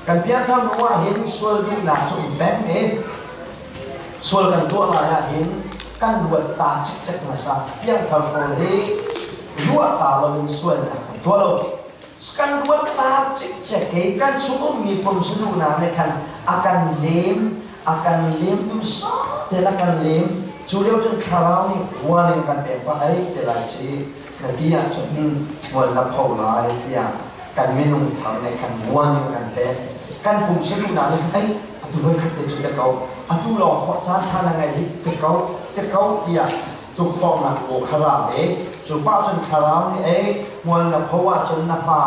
กันเพียงทำว่าเห็นส่วนดูหนาชมแบงเองส่วนกันตัวอะไรเห็นกันดวดตาจิกจักมาสักเพียงทำคนที่รัวตาเราส่วนตัวเรากันดวดตาจิกจักเองกันช่วงมีผมสนุกนะในคันอาการเลี้ยมดูซ้ำแต่ละการเลี้ยมจูเลียวจนคราวนี้หัวเนี่ยกันแบบว่าไอ้แต่ละชีในที่อย่างเช่นวันละเท่าไรที่อย่างกันไม่ลงทำในคันหัวเนี่ยกันแบบกันผมสนุกนะเลยไอ้ดูเฮ้ยขัดเดือดจะเกาดูหลอกขอช้าอะไรที่จะเกาที่อย่างทุกฟองนะโอ้คารามจูป้าจนคารามนี่วันละเพราะว่าจนนับมา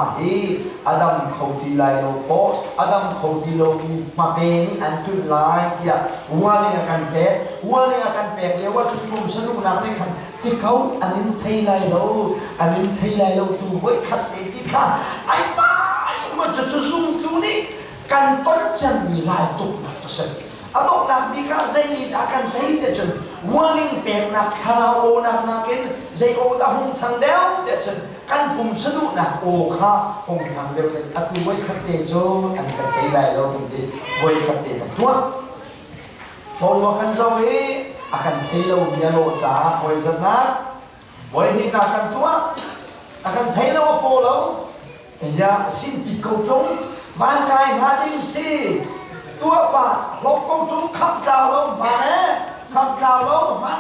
อาดัมเขาดีไลโลโฟอาดัมเขาดีโลมีมาเป็นนี่อันจุดไลที่อย่างหัวเนี่ยกันแปะเรียกว่าทุกผมสนุกนะเลยคันที่เขาอันนี้ไทยไลโลตัวเว้ยขัดเด็กที่ข้าไอ้บ้ามันจะซุ่มตัวนี้กันต้นจะมีลายตุกนะตัวเสกอาตกนักมีข้าใจนี่อาการไทยเด็ดจนวันนี้เป็นนักคาราโอนักกินใจโอตาหงทางเดียวเด็ดจนกันผมสนุกนะโอข้าหงทางเดียวเด็ดอาตุไว้ขัดเด็ดจนอันกันไทยไลโลจริงๆไว้ขัดเด็ดตัวพอว่ากันเราอาการไทยเราเมียโลจ้าไว้สนะไว้นี่นักกันตัวอาการไทยเราโปเราอย่าสิ้นปีกจงบ้านกายหาดิ้งสิตัวป่าหลบกจงขับเจ้าเรามาแน่ขับเจ้าเรามา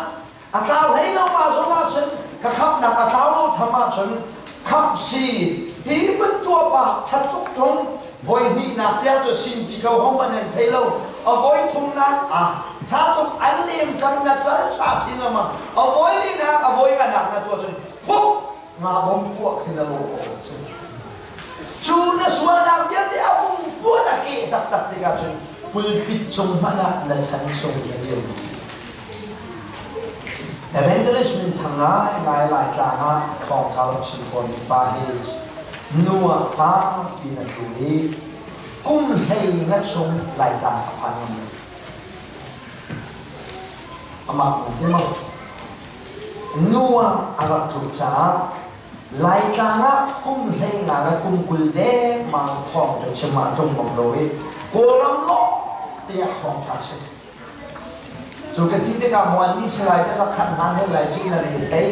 อาเจ้าให้เรามาสมาชิกก็ขับหนักอาเจ้าเราทำมาจนขับสีที่เป็นตัวป่าทัดทุกจงไว้นี่นักเดียวจะสิ้นปีกห้องมันเองไทยเราเอาไว้ทุ่งนักถ้าทุกอันเลี้ยงจังนักชาตินะมาเอาไว้นี่นะเอาไว้กันหนักนะตัวจนปุ๊บมาบ่มพวกขึ้นแล้วจูนส่วนนักเดียวที่เอาพวกนักเก็ตตัดที่กันจนปุลปิดจงมานะและฉันทรงเดียวแต่เวลาที่สุดทางนั้นหลายการของเขาชิคนปาเฮจนัวฟ้าปีนักดูดีกุ้มให้นักชงหลายการพันอามาคุณที่มั้งนัวอารักทุกจ้าหลายการกุ้มให้งานกุ้มกุลเดมาท่องจนชมาตรงบังโลยโกลัมโลเตียท่องทักษิณสุขที่ที่การวันนี้สลายแต่ละขันนั้นให้หลายที่นั่นเอง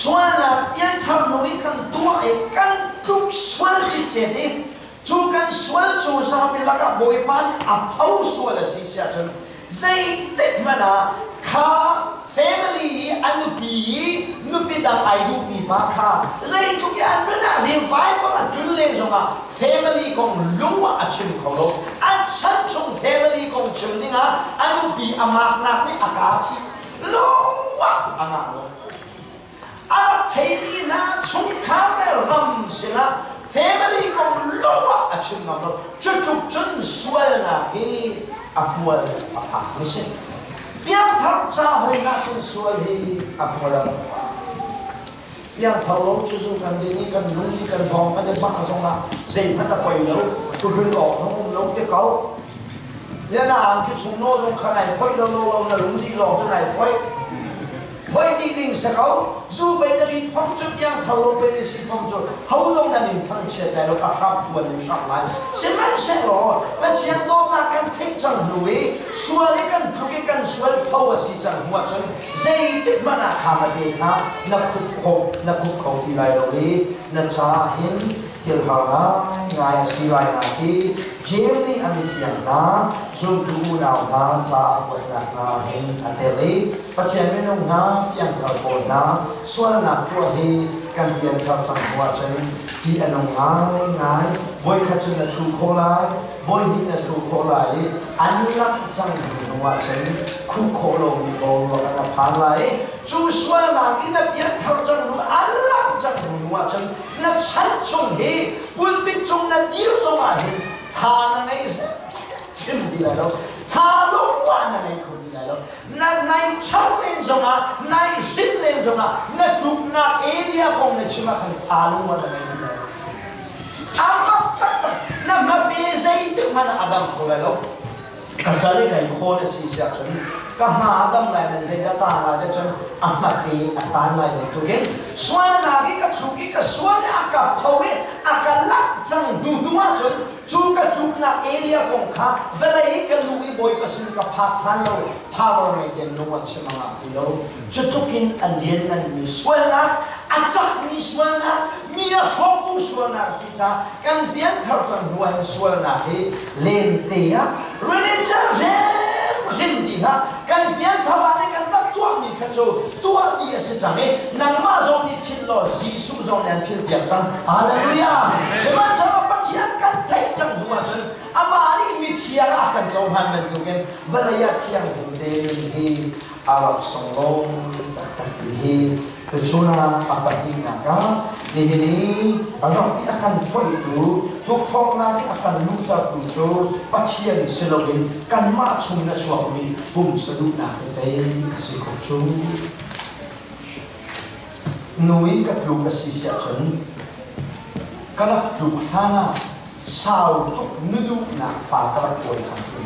ส่วนนั้นยังทำหนุ่ยกันตัวกันทุกส่วนที่เจดีจูกันส่วนจูสามีละกับบ่อยปันอับเอาส่วนละสิเสียจนใจติดมันข้า family อันนุปีดังไอดูปีปากข้าใจทุกอย่างมันเรียนไว้ก็มันจุดเล่นจงfamily ของลุงว่าชิมเขาโลอันฉันชง family ของชิมนี่นะอันนุปีอามาหนักนี่อากาศที่ลุงว่าอามาโลอาเทมีนะชุมข้าวได้รำสินะ family ของลุงว่าชิมเขาโลจุดจนสวยนะอาควรอาภาไม่ใช่เพียงทำจ้าให้นักสวยอาควรอาภาเพียงเท่าเราจู่ๆกันดีนี่กันลุงนี่กันทองกันจะบ้าสงละเสียพันตะไปแล้วตัวขึ้นออกทั้งมุมลงที่เขาเนี่ยนะอันที่ชุ่มโน้ตลงขนาดไฟเราเราลุงที่หลอกขนาดไฟดิ้งๆสักเขาสู้ไปจะมีฟังจุดยังเท่าเราไปมีสิ่งฟังจุดเขาลงนั่นเองทั้งเชื่อแต่เราก็รับตัวหนึ่งสักหลายเสียมันเสียหรอมันเสียโดนนักกันทิ้งจังหนุ่ยส่วนกันทุกกันส่วนเขาว่าสิจังหัวจนใจติดมันข้ามาเด็กนะนักคุกเขาที่ไรเราเลยนักชาหินเที่ยวหาง่ายสิไรนาทีเจมี่อันนี้อย่างนั้นส่วนดูเราทางจ้าวันนั้นเห็นอันเดลีปัจจัยไม่น้องน้ำยังเขาโกนน้ำส่วนนักตัวที่กันเปลี่ยนคำสั่งหัวใจที่อันน้องง่ายบ่อยขัดจนถูกโคลายบ่อยนี่ถูกโคลายอันนี้รักจังหัวใจคู่โคลงมีโบว์กันผ่านไหลจูส่วนนักที่นับยัดเขาจังหัวอันรักจังหัวใจนักฉันชงเฮบุญเป็นจงนักเดียวจงมาเฮทานอะไรสิชิมดีแล้วทาลุงวันอะไรคนดีแล้วนั่นในช่องเล่นจงอ่ะในชิมเล่นจงอ่ะนั่นทุกนาเอเดียคงในชิมมาคันทาลุงวันอะไรดีแล้วอามาตัดนั่นมาเบสไอ้ตึกมันอาดัมคนแล้วกันจะเรียกไอ้คนสิเสียจนก็มาอาดัมเลยนั่นจะได้ตาอะไรจนอามาเบอาตาอะไรทุกอย่างส่วนนักก็ทุกอย่างส่วนนักก็เขาเองอาการลักจัง ดูตัวจนจูกับจูนักเอเรียของข้าเวลาเอกลูกบอยประสิทธิ์กับพักนั้นเราพาวเวอร์ในเดือนนู้นใช่ไหมครับพี่น้องจะทุกคนอันเลียนนั้นมีส่วนนะอาจักมีส่วนนะมีอาชอบผู้ส่วนนะสิจ้าการเปลี่ยนเท่าจังหัวส่วนนะที่เล่นเตียเรื่องเจ้าเจ้าหินดีฮะการเปลี่ยนทวารในการตัดตัวมีขจูตัวดีสิจ้าเนี่ยนังมาจงมีพิลโลจีสุจงเรียนพิลเปียจังฮาเลลูยาใช่ไหมสำหรับปัจจัยการไถ่จังหัวจนอามาลีมีเทียร์กันจงหันมันดูกันเวลาเที่ยงถึงเดือนที่อารักสงลงตัดที่Persona apabila naga ini orangที่akan foi ituทุกฟองนาที่akan luta pujo pasien selogin kan macam na suami bum sedut na dei sikochu nui kat lu kasisia chen karak lu hana sau tuk nudu na fa karak koi chantin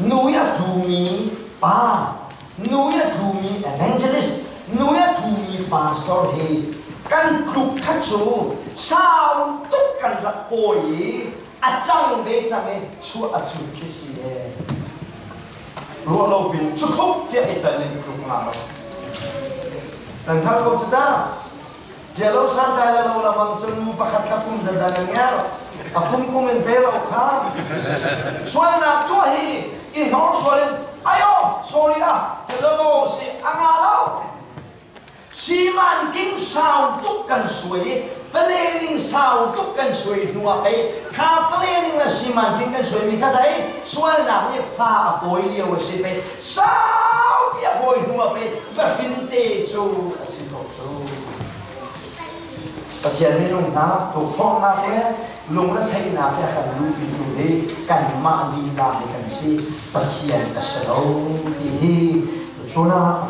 nui atumi pa nuya thumi evangelist nuya thumi pastor he kan kluk khachu sao tuk kan rakoi achang be chame chu achu kisi e lo lo bin chu khop ke itanen kluk ma lo dan thal ko chada jelo san ta la lo lamang chun pakhat kapum zadanang yar apum kumen belo kha swana to hi I no solen ayo sorry ah hello si angalo si man king sao tuk kan sui pelening sao tuk kan sui nuwa kai ka pelening na si man king kan sui mi ka sai sual na ni fa boy liu si pe sao pia boy nuwa pe va pinte chu asiko chu Pakian ni nung na to phong na ke lung na thai na ke kan lu bi tu de kan ma ni na kan si pakian ka sao ti hi chona